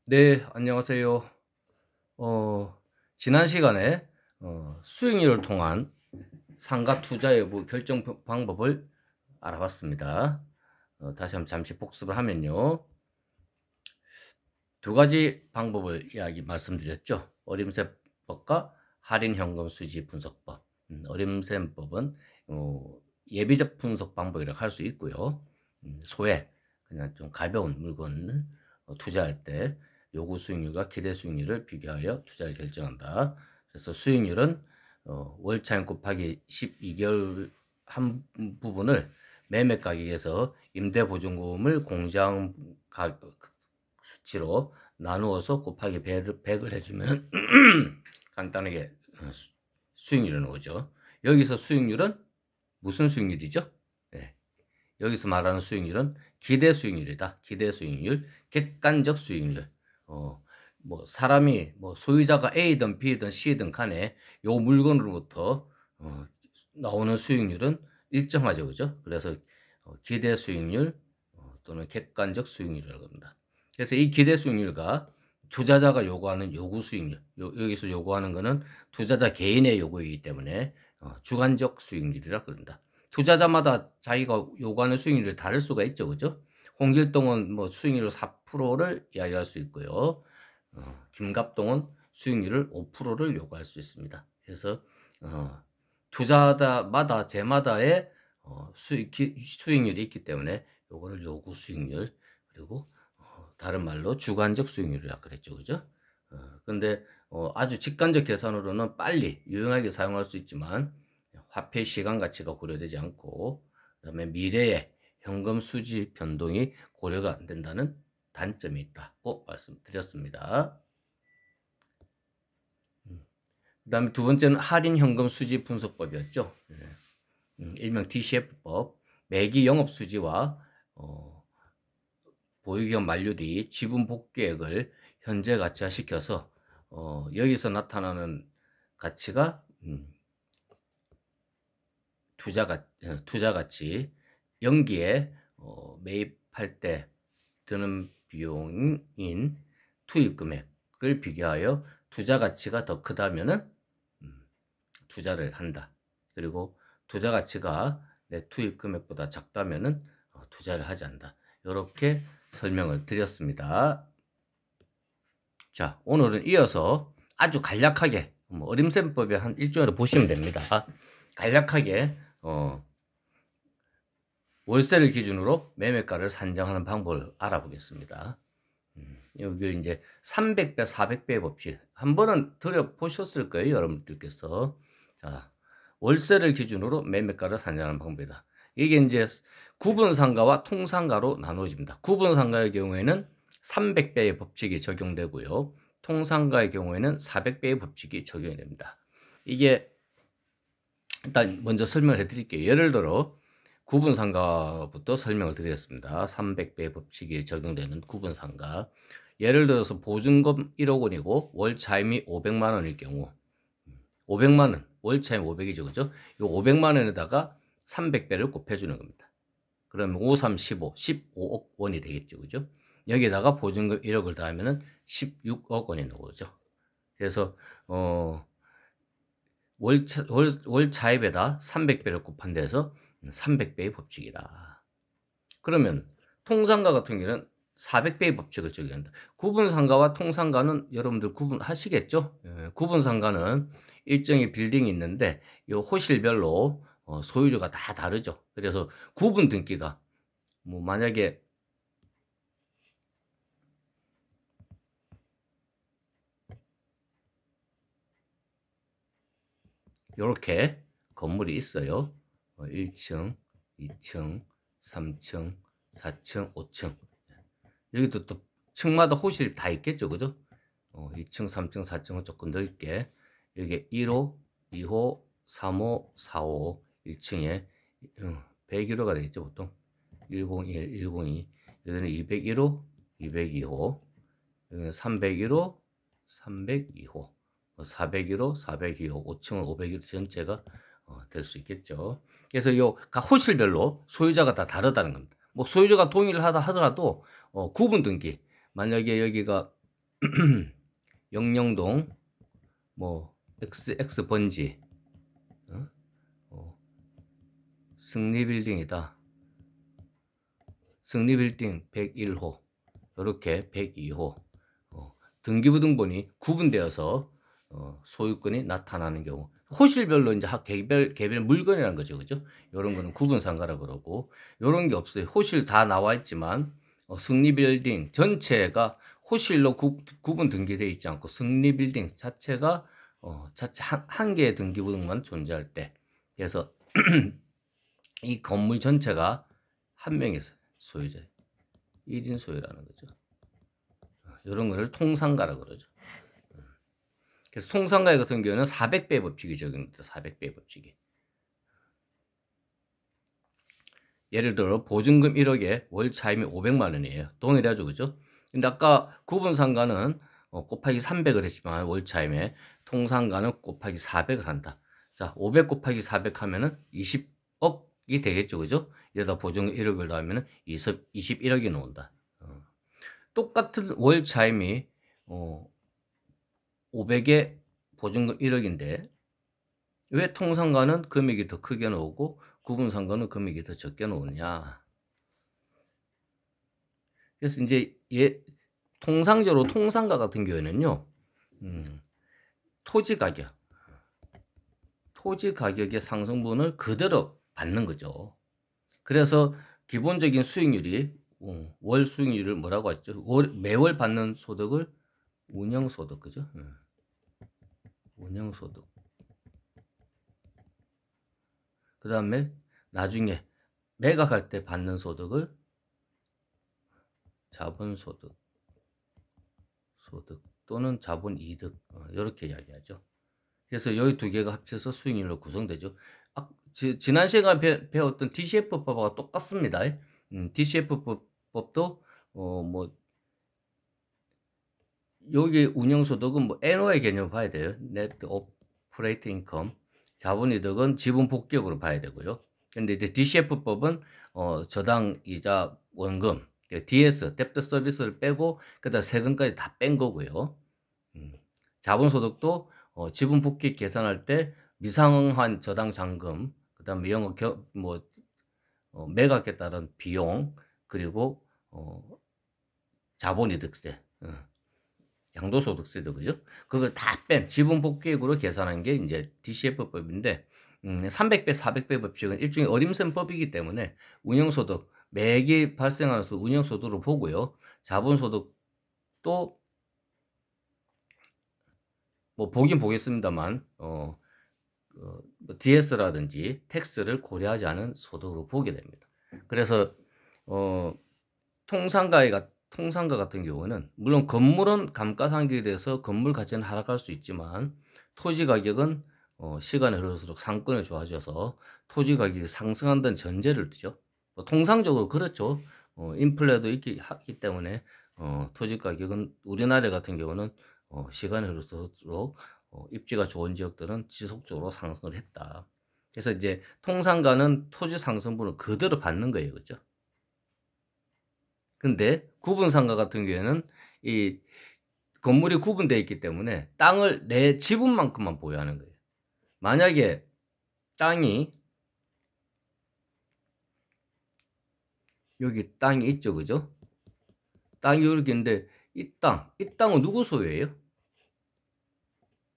네, 안녕하세요. 지난 시간에 수익률을 통한 상가 투자 여부 결정 방법을 알아봤습니다. 다시 한번 잠시 복습을 하면요. 두 가지 방법을 말씀드렸죠. 어림셈법과 할인현금 수지 분석법. 어림셈법은 예비적 분석 방법이라고 할 수 있고요. 소액, 그냥 좀 가벼운 물건을 투자할 때 요구 수익률과 기대 수익률을 비교하여 투자를 결정한다. 그래서 수익률은 월차임 곱하기 12개월 한 부분을 매매 가격에서 임대보증금을 공제한 수치로 나누어서 곱하기 100을 해주면 간단하게 수익률이 나오죠. 여기서 수익률은 무슨 수익률이죠? 네. 여기서 말하는 수익률은 기대 수익률이다. 기대 수익률, 객관적 수익률. 뭐 사람이 소유자가 A든 B든 C든 간에 요 물건으로부터 나오는 수익률은 일정하죠, 그죠? 그래서 기대 수익률 또는 객관적 수익률이라고 합니다. 그래서 이 기대 수익률과 투자자가 요구하는 요구 수익률, 여기서 요구하는 것은 투자자 개인의 요구이기 때문에 주관적 수익률이라 그런다. 투자자마다 자기가 요구하는 수익률이 다를 수가 있죠, 그죠? 홍길동은 뭐 수익률 4%를 이야기할 수 있고요. 김갑동은 수익률을 5%를 요구할 수 있습니다. 그래서 투자자마다 제마다의 수익률이 있기 때문에 요거를 요구 수익률, 그리고 다른 말로 주관적 수익률이라고 그랬죠, 그죠? 근데 아주 직관적 계산으로는 빨리 유용하게 사용할 수 있지만 화폐 시간 가치가 고려되지 않고, 그다음에 미래의 현금 수지 변동이 고려가 안 된다는 단점이 있다고 말씀드렸습니다. 그다음에 두 번째는 할인 현금 수지 분석법이었죠. 일명 DCF법. 매기 영업 수지와 보유기간 만료 뒤 지분 복귀액을 현재 가치화 시켜서 여기서 나타나는 가치가 투자 가치, 연기에 매입할 때 드는 비용인 투입 금액을 비교하여 투자 가치가 더 크다면은 투자를 한다. 그리고 투자 가치가 내 투입 금액보다 작다면은 투자를 하지 않는다. 이렇게 설명을 드렸습니다. 자, 오늘은 이어서 아주 간략하게 어림셈법의 한 일종으로 보시면 됩니다. 간략하게 월세를 기준으로 매매가를 산정하는 방법을 알아보겠습니다. 여기 이제 300배, 400배의 법칙 한 번은 들여보셨을 거예요, 여러분들께서. 자, 월세를 기준으로 매매가를 산정하는 방법이다. 이게 이제 구분상가와 통상가로 나눠집니다. 구분상가의 경우에는 300배의 법칙이 적용되고요. 통상가의 경우에는 400배의 법칙이 적용이 됩니다. 이게 일단 먼저 설명을 해드릴게요. 예를 들어 구분상가부터 설명을 드리겠습니다. 300배의 법칙이 적용되는 구분상가. 예를 들어서 보증금 1억 원이고 월 차임이 500만 원일 경우, 500만 원, 월 차임 500이죠, 그죠? 이 500만 원에다가 300배를 곱해주는 겁니다. 그러면 5, 3, 15, 15억 원이 되겠죠, 그죠? 여기에다가 보증금 1억을 더하면은 16억 원이 나오죠. 그래서 월 차입에다 300배를 곱한 데서 300배의 법칙이다. 그러면 통상가 같은 경우는 400배의 법칙을 적용한다. 구분상가와 통상가는 여러분들 구분하시겠죠? 구분상가는 일정의 빌딩이 있는데 이 호실별로 소유주가 다 다르죠. 그래서 구분 등기가 만약에 이렇게 건물이 있어요. 1층, 2층, 3층, 4층, 5층. 여기도 또 층마다 호실이 다 있겠죠, 그죠? 2층, 3층, 4층은 조금 넓게. 여기 1호, 2호, 3호, 4호, 1층에 101호가 되겠죠, 보통. 101, 102. 여기는 201호, 202호. 여기는 301호, 302호. 401호, 402호, 5층은 501호 전체가 될 수 있겠죠. 그래서 각 호실별로 소유자가 다 다르다는 겁니다. 뭐 소유자가 동의를 하더라도 구분 등기, 만약에 여기가 영령동 뭐 XX 번지 승리빌딩이다. 승리빌딩 101호 이렇게 102호 등기부등본이 구분되어서 소유권이 나타나는 경우 호실별로 이제 개별 물건이라는 거죠. 그죠? 이런 거는 구분상가라 그러고 이런 게 없어요. 호실 다 나와 있지만 승리빌딩 전체가 호실로 구분 등기되어 있지 않고 승리빌딩 자체가 자체 한 개의 등기부등만 존재할 때 그래서 이 건물 전체가 한 명의 소유자 1인 소유라는 거죠. 이런 거를 통상가라 그러죠. 그래서 통상가 같은 경우는 400배 법칙이 적용됩니다. 400배 법칙이. 예를 들어 보증금 1억에 월 차임이 500만 원이에요. 동일하죠. 그죠? 근데 아까 구분상가는 곱하기 300을 했지만 월 차임에 통상가는 곱하기 400을 한다. 자, 500 곱하기 400 하면은 20억이 되겠죠. 그죠? 여기다 보증금 1억을 넣으면은 21억이 나온다. 똑같은 월 차임이 500에 보증금 1억인데 왜 통상가는 금액이 더 크게 나오고 구분상가는 금액이 더 적게 나오느냐. 그래서 이제 통상적으로 통상가 같은 경우에는요. 토지 가격의 상승분을 그대로 받는 거죠. 그래서 기본적인 수익률이 월 수익률을 뭐라고 했죠? 매월 받는 소득을 운영소득, 그죠? 운영소득. 그 다음에 나중에 매각할 때 받는 소득을 자본소득, 또는 자본이득 이렇게 이야기하죠. 그래서 여기 두 개가 합쳐서 수익률로 구성되죠. 지난 시간에 배웠던 DCF법하고 똑같습니다. DCF법도 뭐 여기 운영소득은 뭐 NO의 개념을 봐야 돼요. Net Operating Income. 자본이득은 지분 복격으로 봐야 되고요. 근데 이제 DCF법은 저당 이자 원금 DS, 뎁트 서비스를 빼고 그다음 세금까지 다 뺀 거고요. 자본소득도 지분 복귀 계산할 때 미상한 저당 잔금, 그다음에 매각에 따른 비용, 그리고 자본이득세, 양도소득세도 그죠? 그걸 다 뺀 지분 복귀액으로 계산한 게 이제 DCF법인데 300배, 400배 법칙은 일종의 어림셈법이기 때문에 운영소득 매기 발생하는 운영소득으로 보고요. 자본소득도 뭐 보긴 보겠습니다만 DS라든지 텍스를 고려하지 않은 소득으로 보게 됩니다. 그래서 통상가 같은 경우는 물론 건물은 감가상각에 대해서 건물 가치는 하락할 수 있지만 토지 가격은 시간이 흐를수록 상권이 좋아져서 토지 가격이 상승한다는 전제를 두죠. 통상적으로 그렇죠. 인플레도 있기 때문에 토지 가격은 우리나라 같은 경우는 시간이 흐를수록 입지가 좋은 지역들은 지속적으로 상승을 했다. 그래서 이제 통상가는 토지 상승분을 그대로 받는 거예요. 그죠? 근데 구분상가 같은 경우에는 이 건물이 구분되어 있기 때문에 땅을 내 지분만큼만 보유하는 거예요. 만약에 땅이 여기 땅이 있죠. 그죠? 땅이 여기 있는데 이 땅은 누구 소유예요?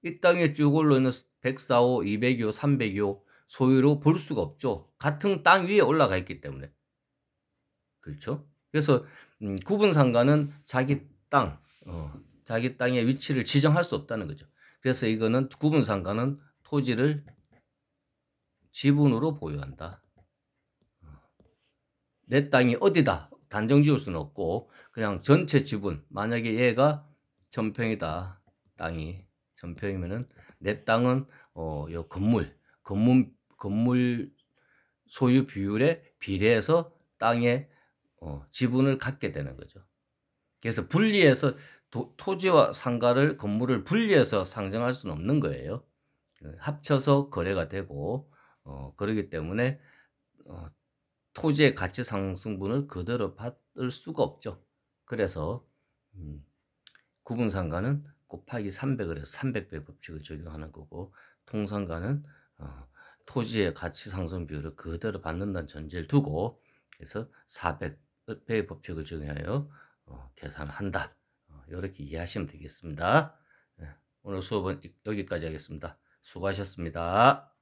이 땅에 쭉 올라있는 104호, 202호, 302호 소유로 볼 수가 없죠. 같은 땅 위에 올라가 있기 때문에. 그렇죠? 그래서 구분상가는 자기 땅의 위치를 지정할 수 없다는 거죠. 그래서 이거는 구분상가는 토지를 지분으로 보유한다. 내 땅이 어디다 단정 지을 수는 없고 그냥 전체 지분, 만약에 얘가 전평이다. 땅이 전평이면은 내 땅은 요 건물 소유 비율에 비례해서 땅에 지분을 갖게 되는 거죠. 그래서 분리해서 토지와 상가를 건물을 분리해서 상정할 수는 없는 거예요. 합쳐서 거래가 되고 그러기 때문에 토지의 가치 상승분을 그대로 받을 수가 없죠. 그래서 구분상가는 곱하기 300을 해서 300배 법칙을 적용하는 거고, 통상가는 토지의 가치 상승 비율을 그대로 받는다는 전제를 두고 그래서 400배 법칙을 적용하여 계산을 한다. 이렇게 이해하시면 되겠습니다. 오늘 수업은 여기까지 하겠습니다. 수고하셨습니다.